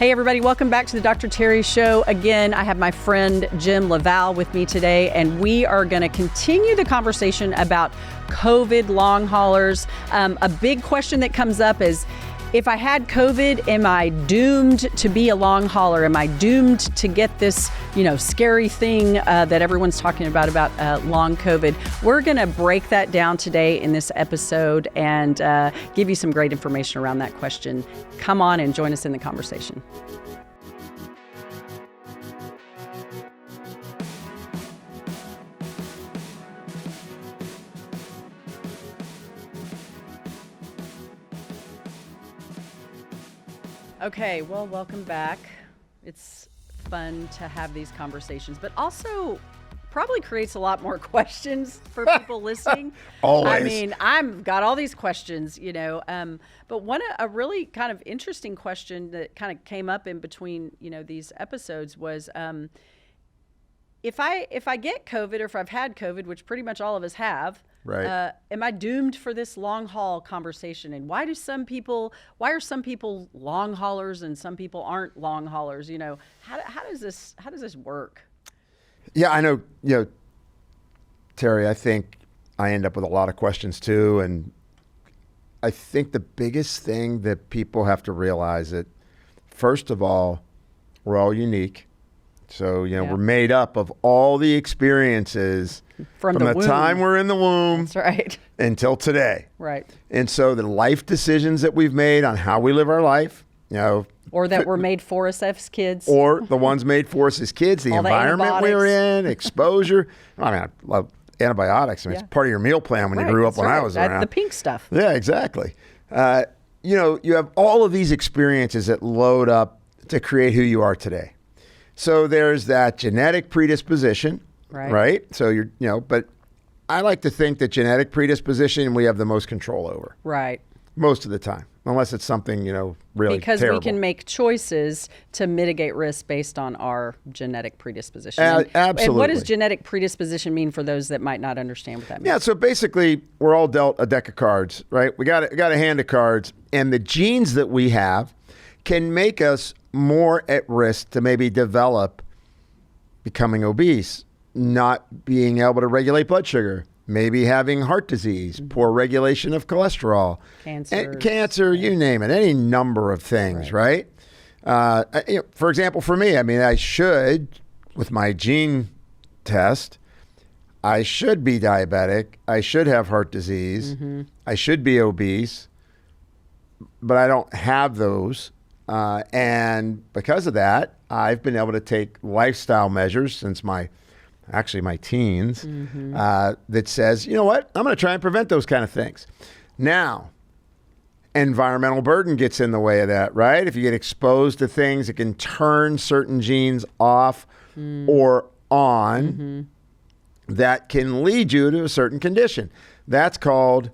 Hey everybody, welcome back to the Dr. Terri Show. Again, I have my friend Jim LaValle with me today, and we are going to continue the conversation about COVID long haulers. A big question that comes up is, if I had COVID, am I doomed to be a long hauler? Am I doomed to get this, scary thing that everyone's talking about long COVID? We're going to break that down today in this episode and give you some great information around that question. Come on and join us in the conversation. Okay, well, welcome back. It's fun to have these conversations, but also probably creates a lot more questions for people listening. Always. I mean, I've got all these questions, but a really kind of interesting question that kind of came up in between, these episodes was, if I get COVID or if I've had COVID, which pretty much all of us have, right. Am I doomed for this long haul conversation? And why are some people long haulers and some people aren't long haulers? How does this work? Yeah, I know, Terry, I think I end up with a lot of questions too. And I think the biggest thing that people have to realize that, first of all, we're all unique. So, we're made up of all the experiences from the time we're in the womb. That's right. Until today. Right. And so the life decisions that we've made on how we live our life, or that were made for us as kids. Or the ones made for us as kids, the environment we were in, exposure. I love antibiotics. It's part of your meal plan when you grew up when I was around. The pink stuff. Yeah, exactly. You have all of these experiences that load up to create who you are today. So there's that genetic predisposition, right? So but I like to think that genetic predisposition we have the most control over. Right. Most of the time, unless it's something, really because terrible. We can make choices to mitigate risk based on our genetic predisposition. Absolutely. And what does genetic predisposition mean for those that might not understand what that means? Yeah, so basically we're all dealt a deck of cards, right? We got a hand of cards, and the genes that we have can make us more at risk to maybe develop becoming obese, not being able to regulate blood sugar, maybe having heart disease, poor regulation of cholesterol, cancer, you name it, any number of things, right? For example, for me, I should, with my gene test, I should be diabetic, I should have heart disease, I should be obese, but I don't have those. And because of that, I've been able to take lifestyle measures since my teens, that says, you know what, I'm going to try and prevent those kind of things. Now, environmental burden gets in the way of that, right? If you get exposed to things that can turn certain genes off or on, that can lead you to a certain condition. That's called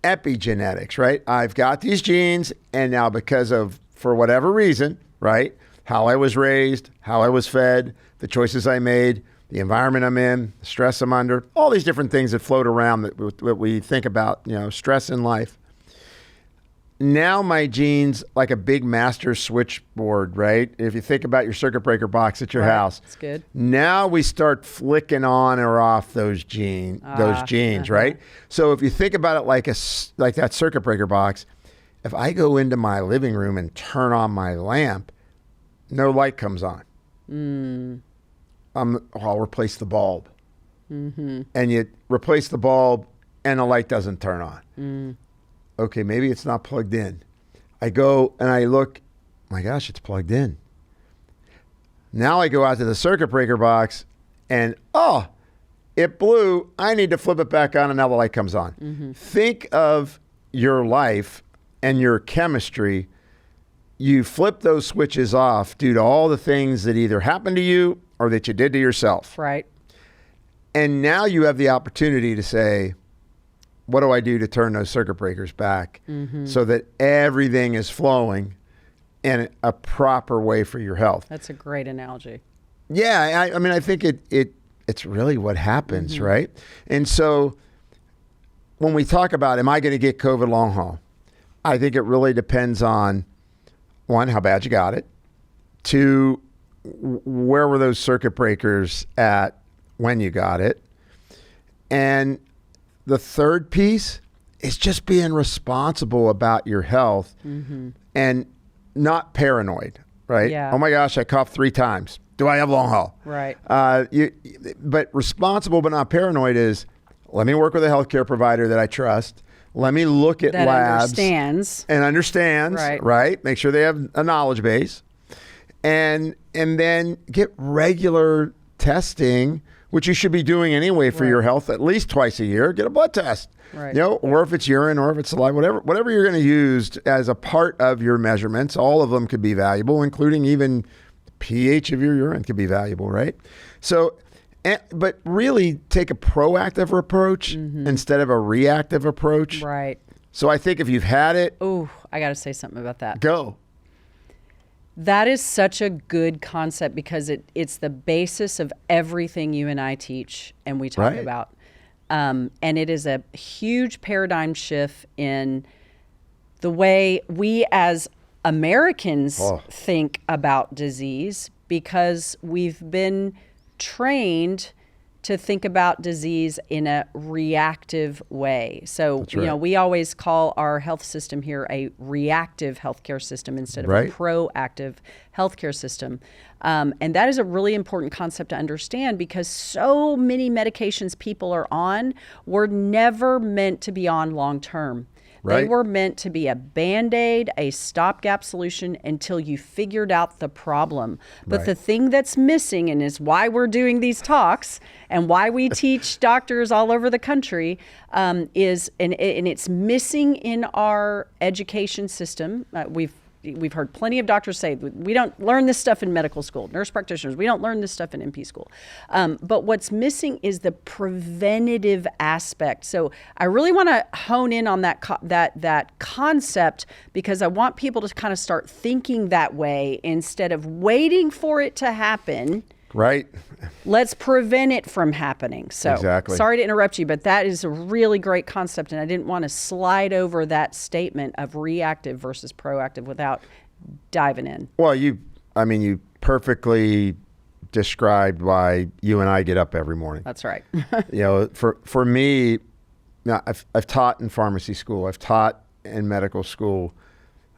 epigenetics, right? I've got these genes, and now because of, for whatever reason, right, how I was raised, how I was fed, the choices I made, the environment I'm in, the stress I'm under, all these different things that float around that we think about, stress in life. Now my genes, like a big master switchboard, right? If you think about your circuit breaker box at your house. That's good. Now we start flicking on or off those genes, right? So if you think about it like that circuit breaker box, if I go into my living room and turn on my lamp, no light comes on. I'll replace the bulb. And you replace the bulb and the light doesn't turn on. Okay, maybe it's not plugged in. I go and I look, my gosh, it's plugged in. Now I go out to the circuit breaker box and, it blew. I need to flip it back on and now the light comes on. Think of your life and your chemistry. You flip those switches off due to all the things that either happened to you or that you did to yourself. Right. And now you have the opportunity to say, what do I do to turn those circuit breakers back so that everything is flowing in a proper way for your health? That's a great analogy. Yeah, I think it's really what happens, right? And so when we talk about, am I going to get COVID long haul? I think it really depends on, one, how bad you got it. to where were those circuit breakers at when you got it. And the third piece is just being responsible about your health and not paranoid, right? Yeah. Oh my gosh, I coughed 3 times. Do I have long haul? Right. But responsible but not paranoid is, let me work with a healthcare provider that I trust. Let me look at That labs understands. and understands, right? Make sure they have a knowledge base. And then get regular testing, which you should be doing anyway for your health at least twice a year. Get a blood test. Right. Or if it's urine or if it's saliva, whatever you're going to use as a part of your measurements, all of them could be valuable, including even pH of your urine could be valuable, right? So, but really take a proactive approach instead of a reactive approach. Right. So I think if you've had it, Oh, I got to say something about that. go. That is such a good concept because it's the basis of everything you and I teach and we talk about. And it is a huge paradigm shift in the way we as Americans think about disease, because we've been trained to think about disease in a reactive way. So, we always call our health system here a reactive healthcare system instead of a proactive healthcare system. And that is a really important concept to understand, because so many medications people are on were never meant to be on long term. They were meant to be a Band-Aid, a stopgap solution until you figured out the problem. But the thing that's missing, and is why we're doing these talks and why we teach doctors all over the country, is, and it's missing in our education system. We've heard plenty of doctors say, we don't learn this stuff in medical school. Nurse practitioners, we don't learn this stuff in NP school. But what's missing is the preventative aspect. So I really want to hone in on that concept, because I want people to kind of start thinking that way instead of waiting for it to happen. Right. Let's prevent it from happening. So sorry to interrupt you, but that is a really great concept. And I didn't want to slide over that statement of reactive versus proactive without diving in. Well, you perfectly described why you and I get up every morning. That's right. For me, now I've taught in pharmacy school. I've taught in medical school.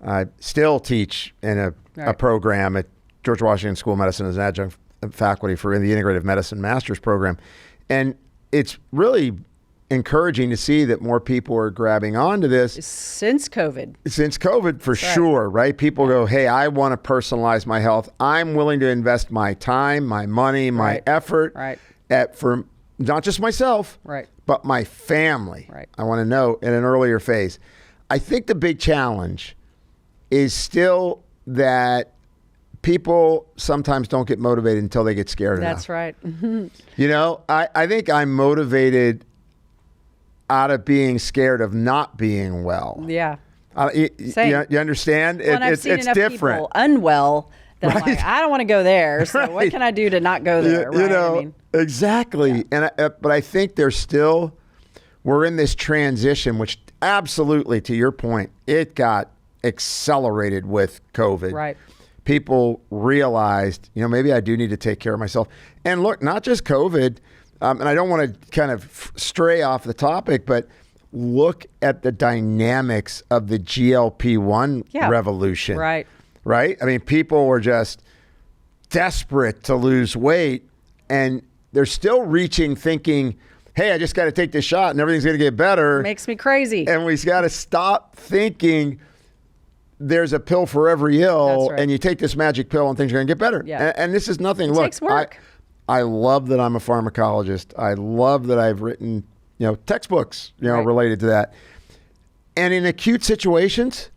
I still teach in a program at George Washington School of Medicine as an adjunct faculty for the Integrative Medicine Master's Program. And it's really encouraging to see that more people are grabbing onto this. Since COVID, for sure, right? People go, hey, I want to personalize my health. I'm willing to invest my time, my money, my effort for not just myself, but my family. I want to know in an earlier phase. I think the big challenge is still that people sometimes don't get motivated until they get scared enough. That's right. I think I'm motivated out of being scared of not being well. Yeah. You understand? Well, I've seen enough different. People unwell that I'm like, I don't want to go there. So what can I do to not go there? Exactly. Yeah. But I think we're in this transition, which absolutely, to your point, it got accelerated with COVID. Right. People realized, maybe I do need to take care of myself. And look, not just COVID, and I don't want to kind of stray off the topic, but look at the dynamics of the GLP-1 revolution. Right? I mean, people were just desperate to lose weight, and they're still reaching thinking, hey, I just got to take this shot and everything's going to get better. Makes me crazy. And we've got to stop thinking there's a pill for every ill, and you take this magic pill and things are going to get better. Yeah. And this is nothing. It takes work. I love that I'm a pharmacologist. I love that I've written, textbooks, related to that. And in acute situations,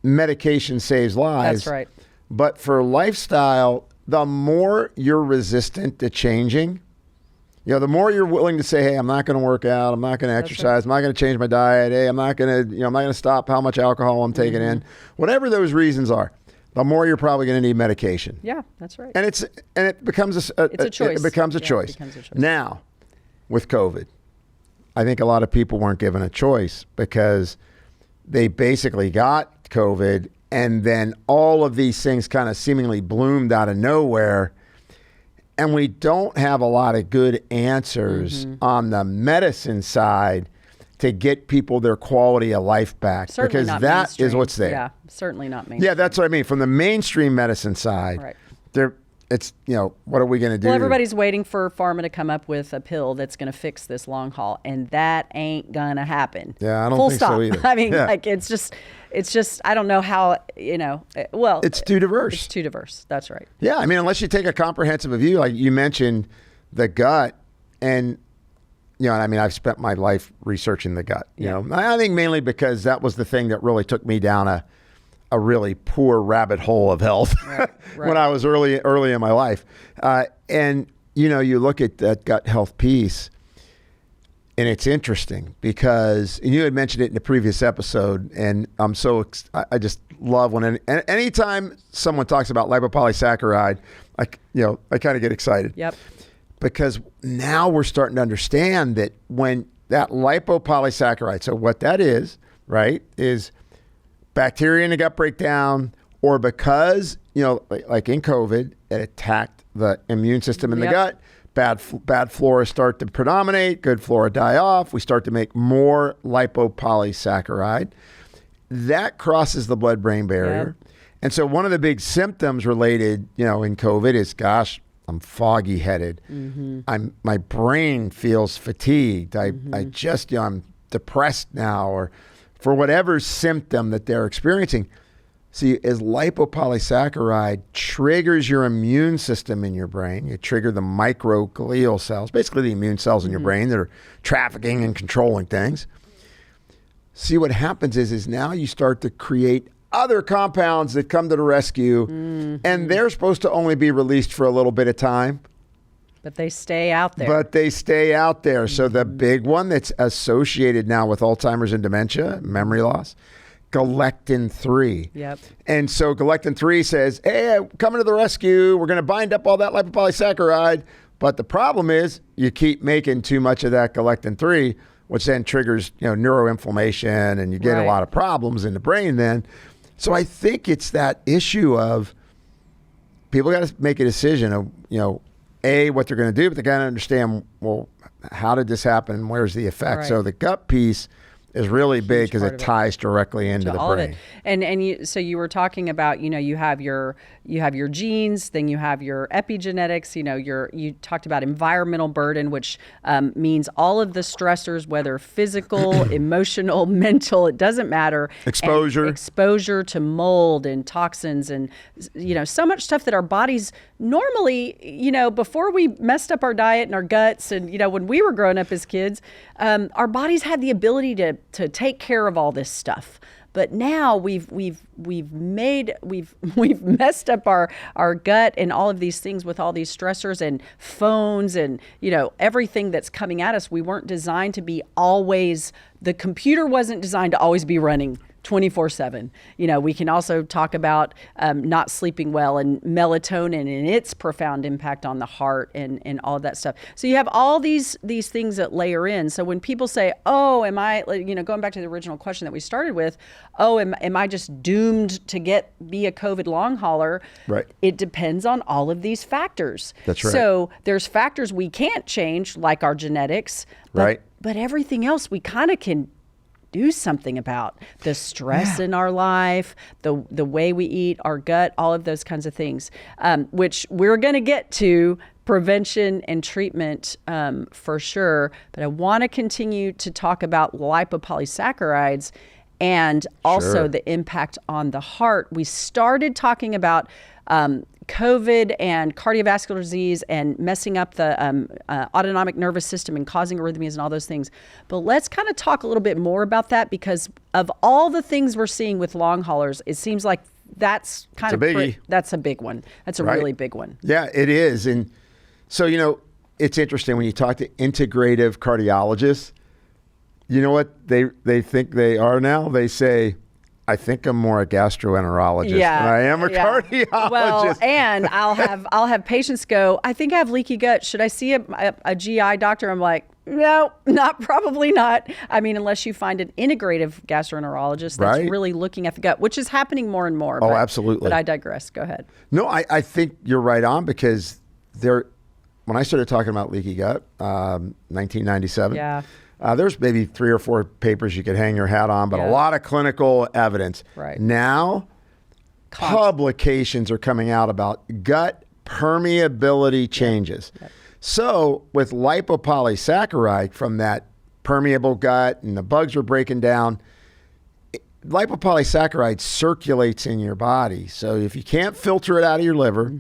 medication saves lives. That's right. But for lifestyle, the more you're resistant to changing, the more you're willing to say, hey, I'm not going to work out. I'm not going to exercise. I'm not going to change my diet. Hey, I'm not going to stop how much alcohol I'm taking in. Whatever those reasons are, the more you're probably going to need medication. Yeah, that's right. And it becomes a choice. It becomes a choice. Now, with COVID, I think a lot of people weren't given a choice because they basically got COVID And then all of these things kind of seemingly bloomed out of nowhere. And we don't have a lot of good answers on the medicine side to get people their quality of life back. Certainly because not that mainstream. is what's there. Yeah, certainly not mainstream. Yeah, that's what I mean. From the mainstream medicine side, Right. it's, what are we going to do? Well, everybody's waiting for pharma to come up with a pill that's going to fix this long haul, and that ain't going to happen. Yeah, I don't Full think stop. so either. I mean, Yeah. like, it's just, I don't know how, well. It's too diverse. It's too diverse. That's right. Yeah, I mean, unless you take a comprehensive view, like you mentioned, the gut, and I mean, I've spent my life researching the gut. I think mainly because that was the thing that really took me down a really poor rabbit hole of health Right. when I was early in my life. And you look at that gut health piece, and it's interesting because you had mentioned it in the previous episode, and I just love when anytime someone talks about lipopolysaccharide, I kind of get excited. Yep. Because now we're starting to understand that when that lipopolysaccharide, so what that is, right, is bacteria in the gut breakdown, or because, like in COVID, it attacked the immune system in the gut, bad flora start to predominate, good flora die off, we start to make more lipopolysaccharide. That crosses the blood-brain barrier. Yep. And so one of the big symptoms related, in COVID is, gosh, I'm foggy headed. My brain feels fatigued. I just, I'm depressed now, or for whatever symptom that they're experiencing. See, as lipopolysaccharide triggers your immune system in your brain, you trigger the microglial cells, basically the immune cells in your brain that are trafficking and controlling things. See, what happens is now you start to create other compounds that come to the rescue, and they're supposed to only be released for a little bit of time. But they stay out there. So the big one that's associated now with Alzheimer's and dementia, memory loss, galectin-3. Yep. And so galectin-3 says, hey, I'm coming to the rescue. We're going to bind up all that lipopolysaccharide. But the problem is you keep making too much of that galectin-3, which then triggers, neuroinflammation, and you get a lot of problems in the brain then. So I think it's that issue of people got to make a decision of, what they're going to do, but they got to understand, well, how did this happen and where's the effect? Right. So the gut piece is really big because it ties directly into the all brain. of it. So you were talking about, you have your genes, then you have your epigenetics, you talked about environmental burden, which means all of the stressors, whether physical, emotional, mental, it doesn't matter. Exposure to mold and toxins and, so much stuff that our bodies normally, before we messed up our diet and our guts and, when we were growing up as kids, our bodies had the ability to take care of all this stuff. But now we've messed up our gut and all of these things with all these stressors and phones and, everything that's coming at us. We weren't designed to be always, the computer wasn't designed to always be running 24/7. We can also talk about not sleeping well and melatonin and its profound impact on the heart and all of that stuff. So you have all these things that layer in. So when people say, oh, am I, going back to the original question that we started with, oh, am I just doomed to be a COVID long hauler? Right. It depends on all of these factors. That's right. So there's factors we can't change, like our genetics. But everything else we kind of can do something about. The stress in our life, the way we eat, our gut, all of those kinds of things, which we're going to get to prevention and treatment for sure. But I want to continue to talk about lipopolysaccharides and also the impact on the heart. We started talking about COVID and cardiovascular disease and messing up the autonomic nervous system and causing arrhythmias and all those things. But let's kind of talk a little bit more about that, because of all the things we're seeing with long haulers, it seems like that's kind of that's a big one. That's a really big one. Yeah, it is. And so, it's interesting when you talk to integrative cardiologists, you know what they think they are now? They say, I think I'm more a gastroenterologist than I am a cardiologist. Well, and I'll have patients go, I think I have leaky gut. Should I see a GI doctor? I'm like, No, probably not. I mean, unless you find an integrative gastroenterologist that's really looking at the gut, which is happening more and more. Oh, absolutely. But I digress. Go ahead. No, I think you're right on, because when I started talking about leaky gut, 1997, there's maybe 3 or 4 papers you could hang your hat on, but a lot of clinical evidence. Right. Now, publications are coming out about gut permeability changes. Yep. So with lipopolysaccharide from that permeable gut and the bugs are breaking down, lipopolysaccharide circulates in your body. So if you can't filter it out of your liver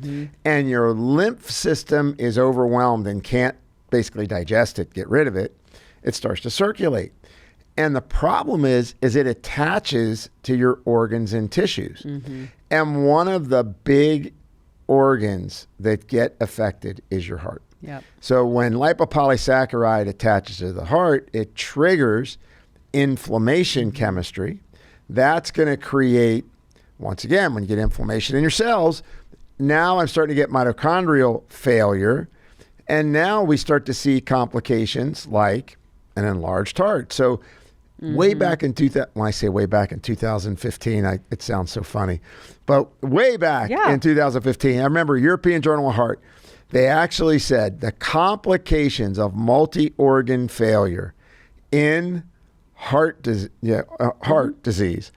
and your lymph system is overwhelmed and can't basically digest it, get rid of it, it starts to circulate. And the problem is it attaches to your organs and tissues. And one of the big organs that get affected is your heart. Yep. So when lipopolysaccharide attaches to the heart, it triggers inflammation chemistry. That's going to create, once again, when you get inflammation in your cells, now I'm starting to get mitochondrial failure. And now we start to see complications like an enlarged heart. So way back in when I say way back in 2015, it sounds so funny, but way back in 2015, I remember European Journal of Heart, they actually said the complications of multi-organ failure in heart disease.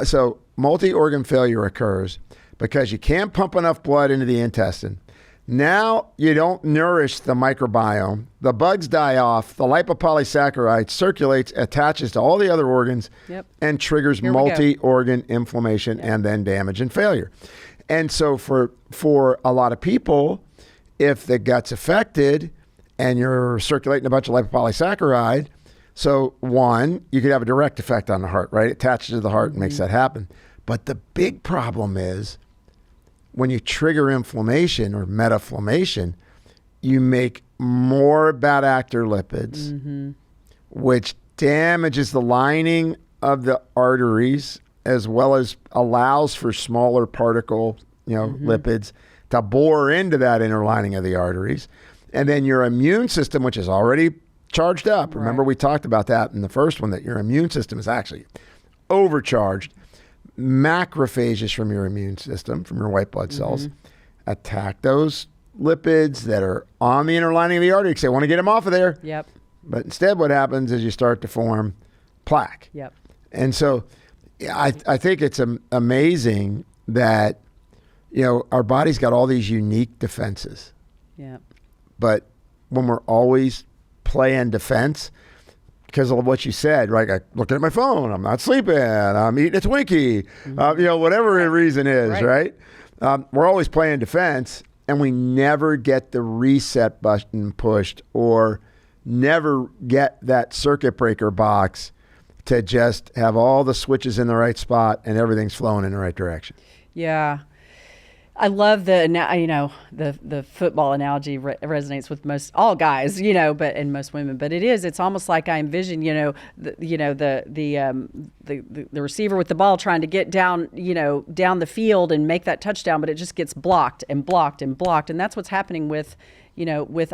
So multi-organ failure occurs because you can't pump enough blood into the intestine. Now you don't nourish the microbiome. The bugs die off. The lipopolysaccharide circulates, attaches to all the other organs, and triggers multi-organ inflammation and then damage and failure. And so for a lot of people, if the gut's affected and you're circulating a bunch of lipopolysaccharide, so one, you could have a direct effect on the heart, right? It attaches to the heart and makes that happen. But the big problem is when you trigger inflammation or metaflammation, you make more bad actor lipids, which damages the lining of the arteries as well as allows for smaller particle, lipids to bore into that inner lining of the arteries. And then your immune system, which is already charged up. Remember, we talked about that in the first one, that your immune system is actually overcharged. Macrophages from your immune system, from your white blood cells, attack those lipids that are on the inner lining of the artery because they want to get them off of there. Yep. But instead what happens is you start to form plaque. Yep. And so I think it's amazing that our body's got all these unique defenses. Yeah. But when we're always playing defense, because of what you said, right? I looking at my phone, I'm not sleeping, I'm eating a Twinkie, whatever the reason is, right? We're always playing defense, and we never get the reset button pushed or never get that circuit breaker box to just have all the switches in the right spot and everything's flowing in the right direction. Yeah. I love the football analogy resonates with all guys, and most women. But it's almost like I envision, the receiver with the ball trying to get down the field and make that touchdown, but it just gets blocked and blocked and blocked, and that's what's happening with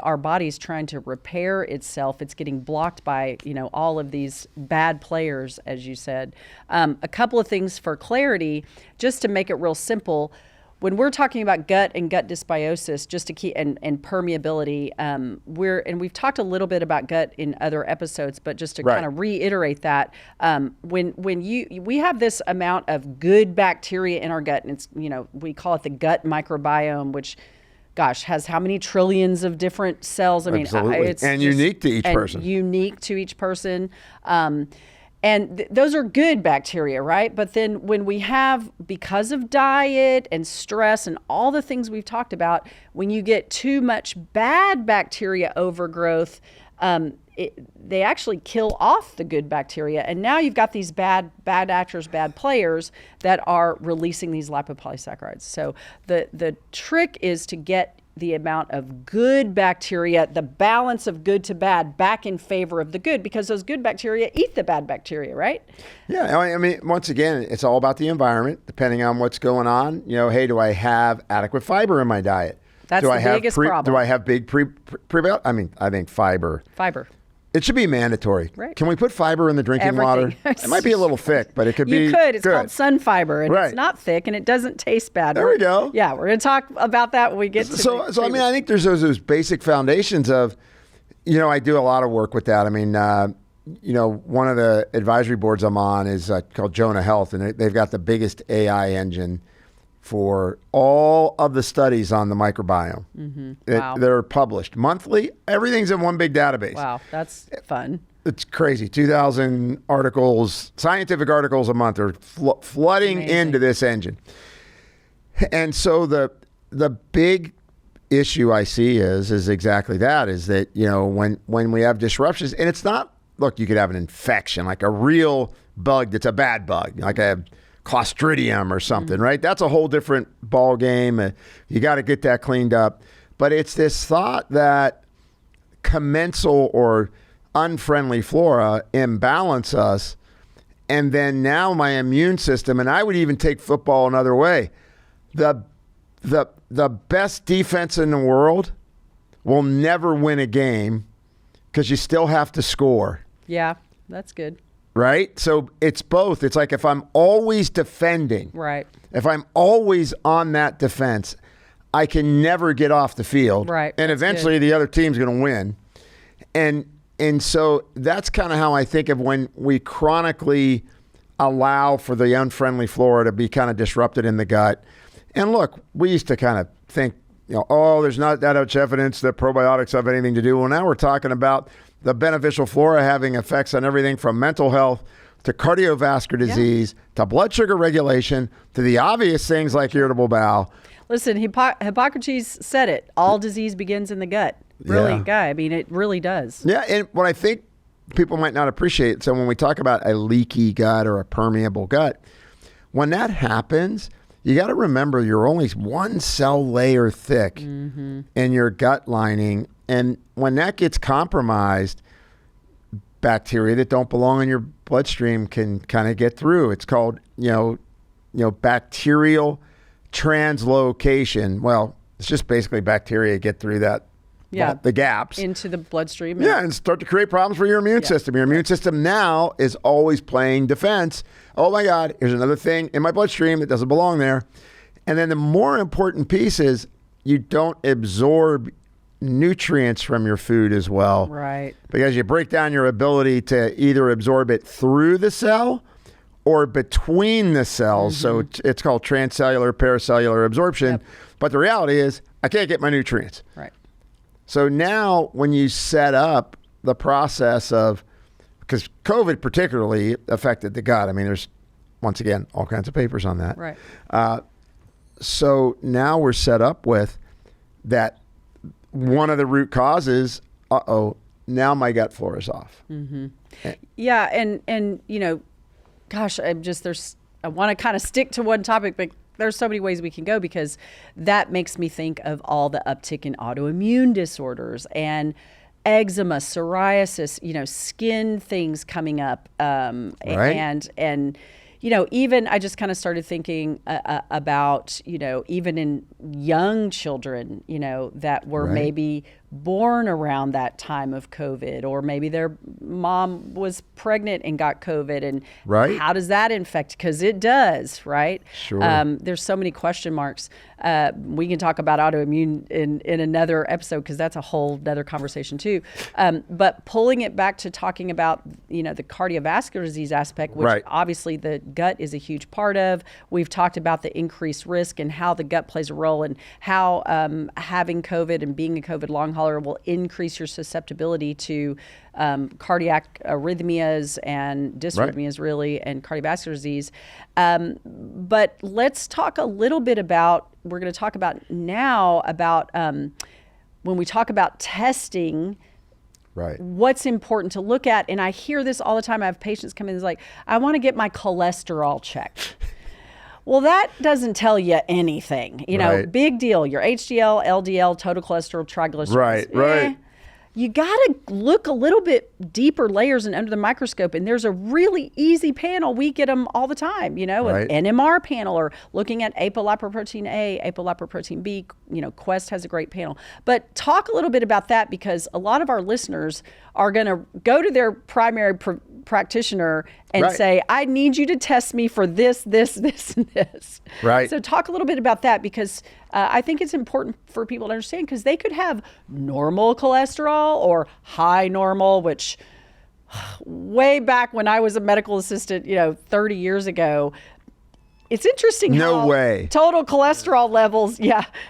our bodies trying to repair itself. It's getting blocked by all of these bad players, as you said. A couple of things for clarity, just to make it real simple. When we're talking about gut and gut dysbiosis, just to keep and permeability, we've talked a little bit about gut in other episodes, but just to kind of reiterate that, we have this amount of good bacteria in our gut, and it's we call it the gut microbiome, which, gosh, has how many trillions of different cells? I mean, it's unique to each person. Unique to each person. And those are good bacteria, right? But then when we have, because of diet and stress and all the things we've talked about, when you get too much bad bacteria overgrowth, they actually kill off the good bacteria. And now you've got these bad actors, bad players that are releasing these lipopolysaccharides. So the trick is to get the amount of good bacteria, the balance of good to bad, back in favor of the good, because those good bacteria eat the bad bacteria, right? Yeah, I mean, once again, it's all about the environment, depending on what's going on. Hey, do I have adequate fiber in my diet? That's the biggest problem. Do I have big prebiotics? I mean, I think fiber. It should be mandatory. Right. Can we put fiber in the drinking water? It might be a little thick, but it could be You could. It's good. called sun fiber, and Right. it's not thick, and it doesn't taste bad. There we go. Yeah, we're going to talk about that when we get to So I mean, I think there's those basic foundations of, I do a lot of work with that. I mean, one of the advisory boards I'm on is called Jonah Health, and they've got the biggest AI engine for all of the studies on the microbiome that are published monthly. Everything's in one big database. Wow, that's fun. It's crazy. 2,000 articles, scientific articles a month are flooding into this engine. And so the big issue I see is exactly that, is that, when we have disruptions, and it's not, look, you could have an infection, like a real bug that's a bad bug, like a Clostridium or something, right? That's a whole different ball game. You got to get that cleaned up. But it's this thought that commensal or unfriendly flora imbalance us, and then now my immune system, and I would even take football another way. The best defense in the world will never win a game because you still have to score. Yeah, that's good. Right? So it's both. It's like if I'm always defending, Right. if I'm always on that defense, I can never get off the field. Right. And That's eventually the other team's going to win. And so that's kind of how I think of when we chronically allow for the unfriendly flora to be kind of disrupted in the gut. And look, we used to kind of think, there's not that much evidence that probiotics have anything to do. Well, now we're talking about the beneficial flora having effects on everything from mental health to cardiovascular disease to blood sugar regulation to the obvious things like irritable bowel. Listen, Hippocrates said it. All disease begins in the gut. Brilliant guy. I mean, it really does. Yeah, and what I think people might not appreciate, so when we talk about a leaky gut or a permeable gut, when that happens, you got to remember you're only one cell layer thick in your gut lining. And when that gets compromised, bacteria that don't belong in your bloodstream can kind of get through. It's called, bacterial translocation. Well, it's just basically bacteria get through that, the gaps. Into the bloodstream. And start to create problems for your immune system. Your immune system now is always playing defense. Oh my God, here's another thing in my bloodstream that doesn't belong there. And then the more important piece is you don't absorb nutrients from your food as well. Right. Because you break down your ability to either absorb it through the cell or between the cells. So it's called transcellular, paracellular absorption. Yep. But the reality is I can't get my nutrients. Right. So now when you set up the process of, because COVID particularly affected the gut. I mean, there's, once again, all kinds of papers on that. Right. So now we're set up with that. One of the root causes, now my gut flora is off. Yeah. And gosh, I want to kind of stick to one topic, but there's so many ways we can go, because that makes me think of all the uptick in autoimmune disorders and eczema, psoriasis, skin things coming up. Right. And even I just kind of started thinking about, even in young children, that were maybe born around that time of COVID, or maybe their mom was pregnant and got COVID, and how does that infect? Because it does, right? Sure. There's so many question marks. We can talk about autoimmune in another episode, because that's a whole other conversation too. But pulling it back to talking about, the cardiovascular disease aspect, which obviously the gut is a huge part of. We've talked about the increased risk and how the gut plays a role, and how having COVID and being a COVID long hauler will increase your susceptibility to cardiac arrhythmias and dysrhythmias, really, and cardiovascular disease. But let's talk a little bit about, we're going to talk about now about when we talk about testing, what's important to look at. And I hear this all the time. I have patients come in and it's like, I want to get my cholesterol checked. Well, that doesn't tell you anything. Big deal. Your HDL, LDL, total cholesterol, triglycerides. Right. you got to look a little bit deeper layers and under the microscope. And there's a really easy panel. We get them all the time, you know, Right. an NMR panel, or looking at apolipoprotein A, apolipoprotein B. You know, Quest has a great panel. But talk a little bit about that, because a lot of our listeners are going to go to their primary practitioner and Right. say, I need you to test me for this, this, this, and this. Right. So talk a little bit about that, because I think it's important for people to understand, because they could have normal cholesterol or high normal, which way back when I was a medical assistant, you know, 30 years ago, it's interesting No how way. total cholesterol levels,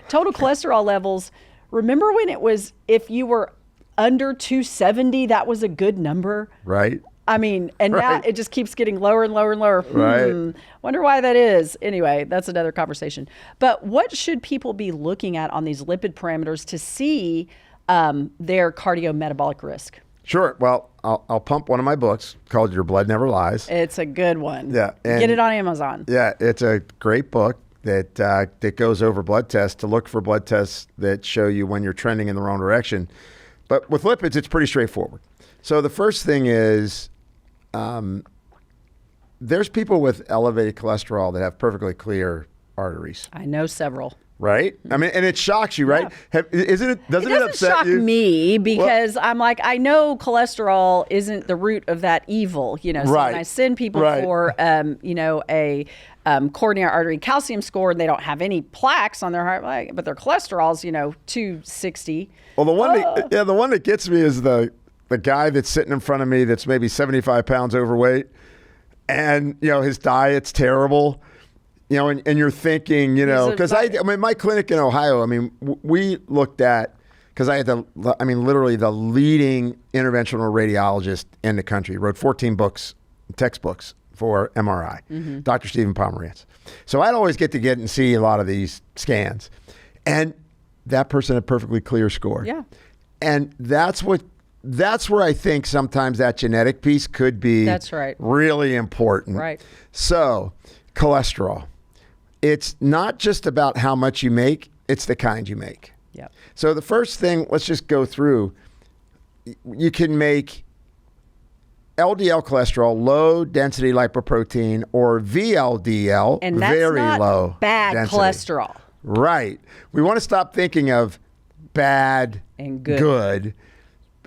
total cholesterol levels. Remember when it was, if you were under 270, that was a good number? Right. I mean, and now Right. it just keeps getting lower and lower and lower. Right. Wonder why that is. Anyway, that's another conversation. But what should people be looking at on these lipid parameters to see their cardiometabolic risk? Sure. Well, I'll pump one of my books called Your Blood Never Lies. It's a good one. Yeah, and- Get it on Amazon. Yeah, it's a great book that goes over blood tests to look for blood tests that show you when you're trending in the wrong direction. But with lipids, it's pretty straightforward. So the first thing is, there's people with elevated cholesterol that have perfectly clear arteries, I know several. right? I mean, and it shocks you, right? Doesn't it It doesn't upset shock you? me, because I'm like, I know cholesterol isn't the root of that evil, you know. So Right. when I send people Right. for, you know, a coronary artery calcium score, and they don't have any plaques on their heart, like, but their cholesterol's, you know, 260. Well, the one that gets me is the guy that's sitting in front of me that's maybe 75 pounds overweight, and you know his diet's terrible. You know, and you're thinking, you know, because I mean, my clinic in Ohio, I mean, we looked at, because I had literally the leading interventional radiologist in the country, wrote 14 books, textbooks for MRI, Dr. Stephen Pomerantz. So I'd always get and see a lot of these scans. And that person had a perfectly clear score. Yeah. And that's where I think sometimes that genetic piece could be That's right. really important. Right. So, cholesterol. It's not just about how much you make, it's the kind you make. Yeah. So the first thing, let's just go through. You can make LDL cholesterol, low density lipoprotein, or VLDL, And that's very not low bad density. cholesterol. Right. We want to stop thinking of bad And good.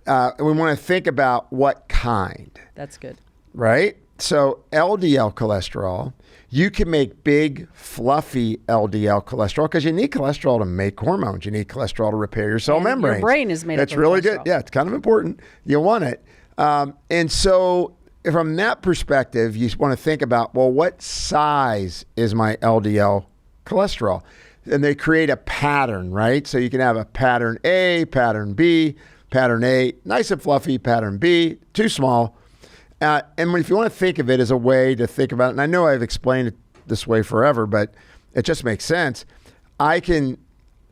We want to think about what kind, That's good. right? So LDL cholesterol, you can make big, fluffy LDL cholesterol, because you need cholesterol to make hormones. You need cholesterol to repair your cell And membranes. your brain is made up That's of really cholesterol. good. Yeah, it's kind of important. You want it. And so from that perspective, you want to think about, well, what size is my LDL cholesterol? And they create a pattern, right? So you can have a pattern A, pattern B, pattern A, nice and fluffy, pattern B, too small. And if you want to think of it as a way to think about it, and I know I've explained it this way forever, but it just makes sense. I can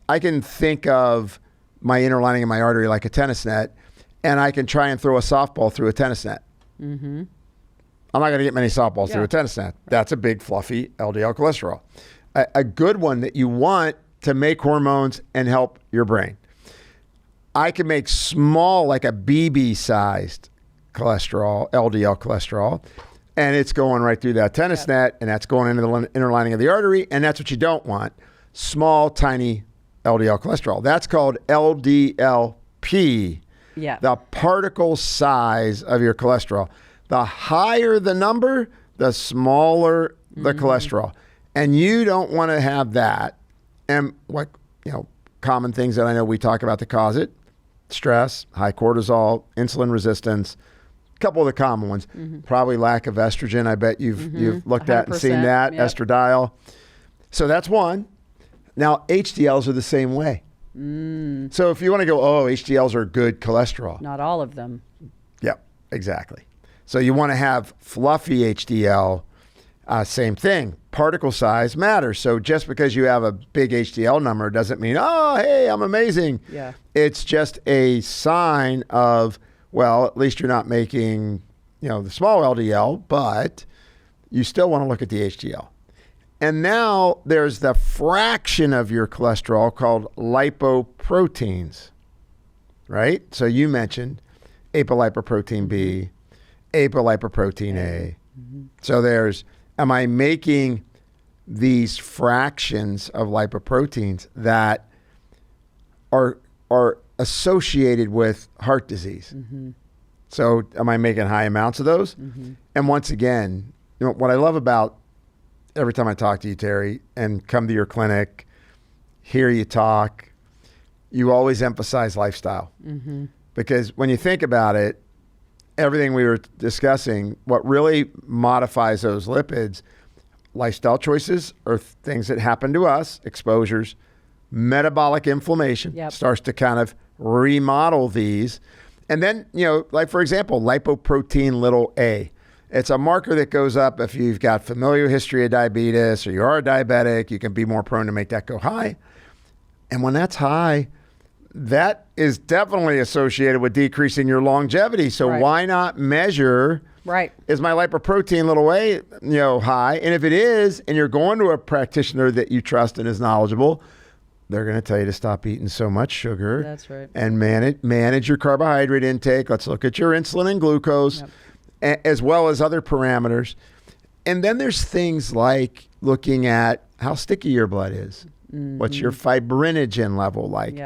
think of my inner lining of my artery like a tennis net, and I can try and throw a softball through a tennis net. Mm-hmm. I'm not going to get many softballs through a tennis net. That's a big, fluffy LDL cholesterol. A good one that you want to make hormones and help your brain. I can make small, like a BB-sized cholesterol, LDL cholesterol, and it's going right through that tennis net, and that's going into the inner lining of the artery, and that's what you don't want. Small, tiny LDL cholesterol. That's called LDLP, the particle size of your cholesterol. The higher the number, the smaller the cholesterol. And you don't want to have that. And what, common things that I know we talk about that cause it: stress, high cortisol, insulin resistance. A couple of the common ones, probably lack of estrogen. I bet you've looked at and seen that, estradiol. So that's one. Now, HDLs are the same way. So if you want to go, HDLs are good cholesterol. Not all of them. Yep, exactly. So you want to have fluffy HDL, same thing. Particle size matters. So just because you have a big HDL number doesn't mean, hey, I'm amazing. Yeah. It's just a sign of, well, at least you're not making, the small LDL, but you still want to look at the HDL. And now there's the fraction of your cholesterol called lipoproteins. right? So you mentioned apolipoprotein B, apolipoprotein A. So am I making these fractions of lipoproteins that are associated with heart disease? So am I making high amounts of those? And once again, what I love about every time I talk to you, Terri, and come to your clinic, hear you talk, you always emphasize lifestyle. Because when you think about it, everything we were discussing, what really modifies those lipids, lifestyle choices are things that happen to us, exposures, metabolic inflammation starts to kind of remodel these. And then, like for example, lipoprotein little a. It's a marker that goes up if you've got familial history of diabetes or you are a diabetic, you can be more prone to make that go high. And when that's high, that is definitely associated with decreasing your longevity. So why not measure, is my lipoprotein little a, high? And if it is, and you're going to a practitioner that you trust and is knowledgeable, they're going to tell you to stop eating so much sugar. That's right. And manage your carbohydrate intake. Let's look at your insulin and glucose, as well as other parameters. And then there's things like looking at how sticky your blood is. What's your fibrinogen level like?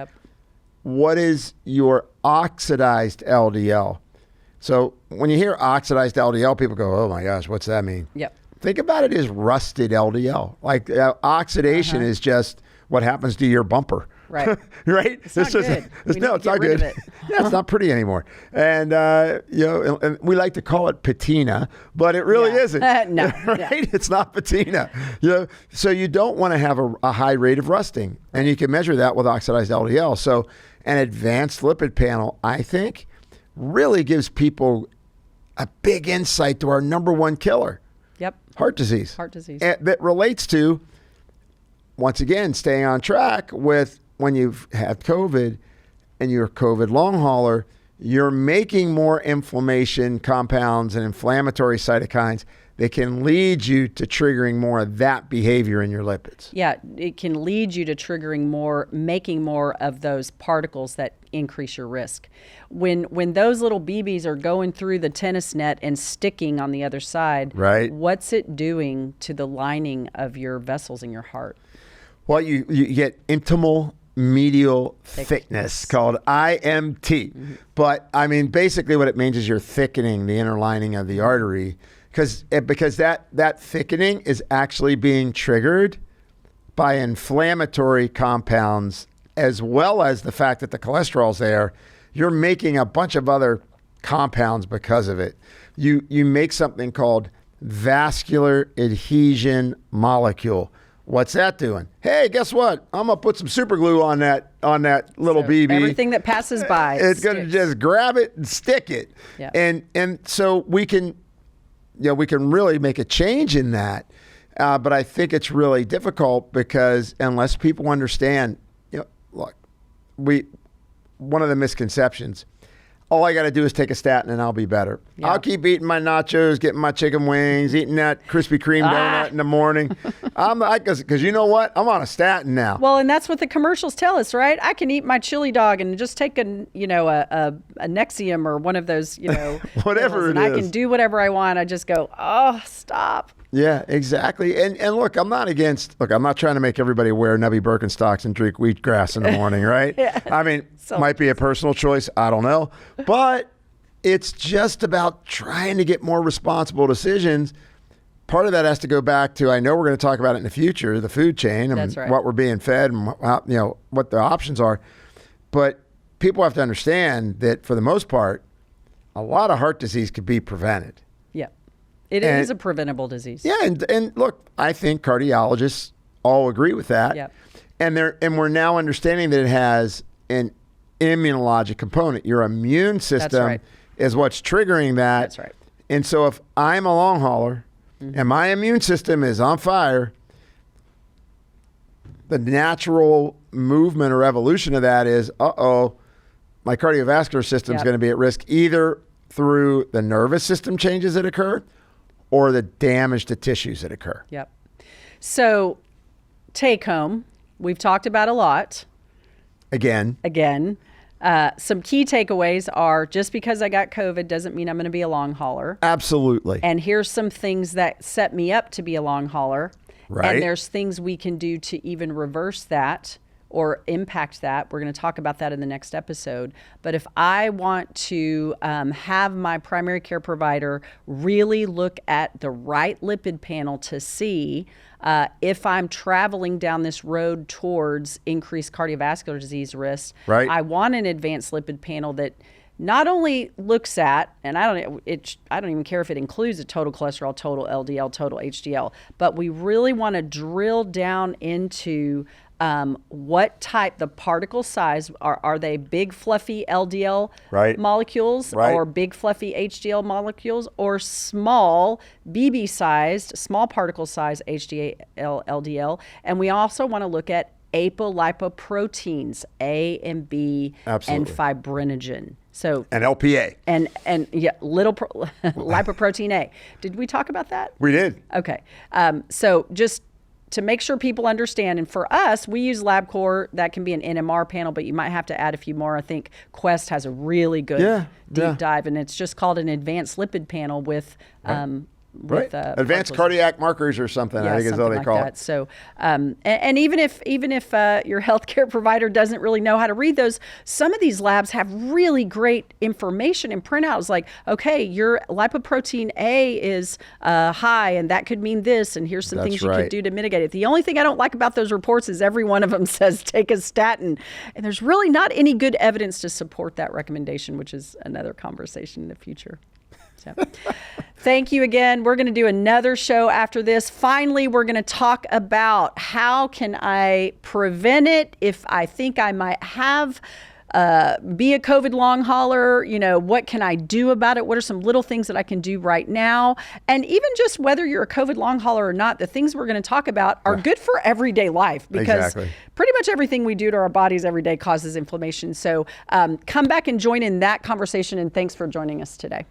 What is your oxidized LDL? So when you hear oxidized LDL, people go, oh my gosh, what's that mean? Think about it as rusted LDL. Like oxidation is just what happens to your bumper. Right? It's not good. No, it's not good. It's not pretty anymore. And, and we like to call it patina, but it really isn't. It's not patina. So you don't want to have a high rate of rusting. And you can measure that with oxidized LDL. So an advanced lipid panel, I think, really gives people a big insight to our number one killer. Heart disease. That relates to, once again, staying on track with when you've had COVID and you're a COVID long hauler, you're making more inflammation compounds and inflammatory cytokines that can lead you to triggering more of that behavior in your lipids. It can lead you to making more of those particles that increase your risk. When those little BBs are going through the tennis net and sticking on the other side, what's it doing to the lining of your vessels in your heart? Well, you get intimal medial thickness called IMT. But I mean, basically what it means is you're thickening the inner lining of the artery because that thickening is actually being triggered by inflammatory compounds, as well as the fact that the cholesterol's there. You're making a bunch of other compounds because of it. You make something called vascular adhesion molecule. What's that doing? Hey, guess what? I'm gonna put some super glue on that little BB. Everything that passes by, it's gonna just grab it and stick it. And so we can really make a change in that. But I think it's really difficult because unless people understand, look, one of the misconceptions, all I got to do is take a statin and I'll be better. I'll keep eating my nachos, getting my chicken wings, eating that Krispy Kreme donut in the morning. Because you know what? I'm on a statin now. Well, and that's what the commercials tell us, right? I can eat my chili dog and just take a Nexium or one of those, whatever it is. I can do whatever I want. I just go, oh, stop. Yeah, exactly. And look, I'm not trying to make everybody wear Nubby Birkenstocks and drink wheatgrass in the morning, right? I mean, might be a personal choice. I don't know. But it's just about trying to get more responsible decisions. Part of that has to go back to, I know we're going to talk about it in the future, the food chain and what we're being fed and what the options are. But people have to understand that for the most part, a lot of heart disease could be prevented. It is a preventable disease. Yeah, and look, I think cardiologists all agree with that. And we're now understanding that it has an immunologic component. Your immune system is what's triggering that. That's right. And so if I'm a long hauler and my immune system is on fire, the natural movement or evolution of that is, my cardiovascular system is going to be at risk either through the nervous system changes that occur or the damage to tissues that occur. So take home, we've talked about a lot. Again. Some key takeaways are just because I got COVID doesn't mean I'm going to be a long hauler. Absolutely. And here's some things that set me up to be a long hauler. Right. And there's things we can do to even reverse that or impact that. We're going to talk about that in the next episode. But if I want to have my primary care provider really look at the right lipid panel to see if I'm traveling down this road towards increased cardiovascular disease risk, right. I want an advanced lipid panel that not only looks at, and I don't even care if it includes a total cholesterol, total LDL, total HDL, but we really want to drill down into what type, the particle size, are they big fluffy LDL molecules or big fluffy HDL molecules, or small BB sized, small particle size HDL, LDL. And we also want to look at apolipoproteins, A and B, and fibrinogen. So and LPA and lipoprotein A. Did we talk about that? We did. Okay. So just to make sure people understand, and for us, we use LabCorp. That can be an NMR panel, but you might have to add a few more. I think Quest has a really good deep dive, and it's just called an advanced lipid panel with advanced cardiac markers or something. I think is what they call it. So, and even if your healthcare provider doesn't really know how to read those, some of these labs have really great information and printouts. Like, okay, your lipoprotein A is high, and that could mean this, and here's some things you could do to mitigate it. The only thing I don't like about those reports is every one of them says take a statin, and there's really not any good evidence to support that recommendation, which is another conversation in the future. So, thank you again. We're going to do another show after this. Finally, we're going to talk about how can I prevent it if I think I might have be a COVID long hauler. What can I do about it? What are some little things that I can do right now? And even just whether you're a COVID long hauler or not, the things we're going to talk about are good for everyday life, because pretty much everything we do to our bodies every day causes inflammation. So come back and join in that conversation. And thanks for joining us today.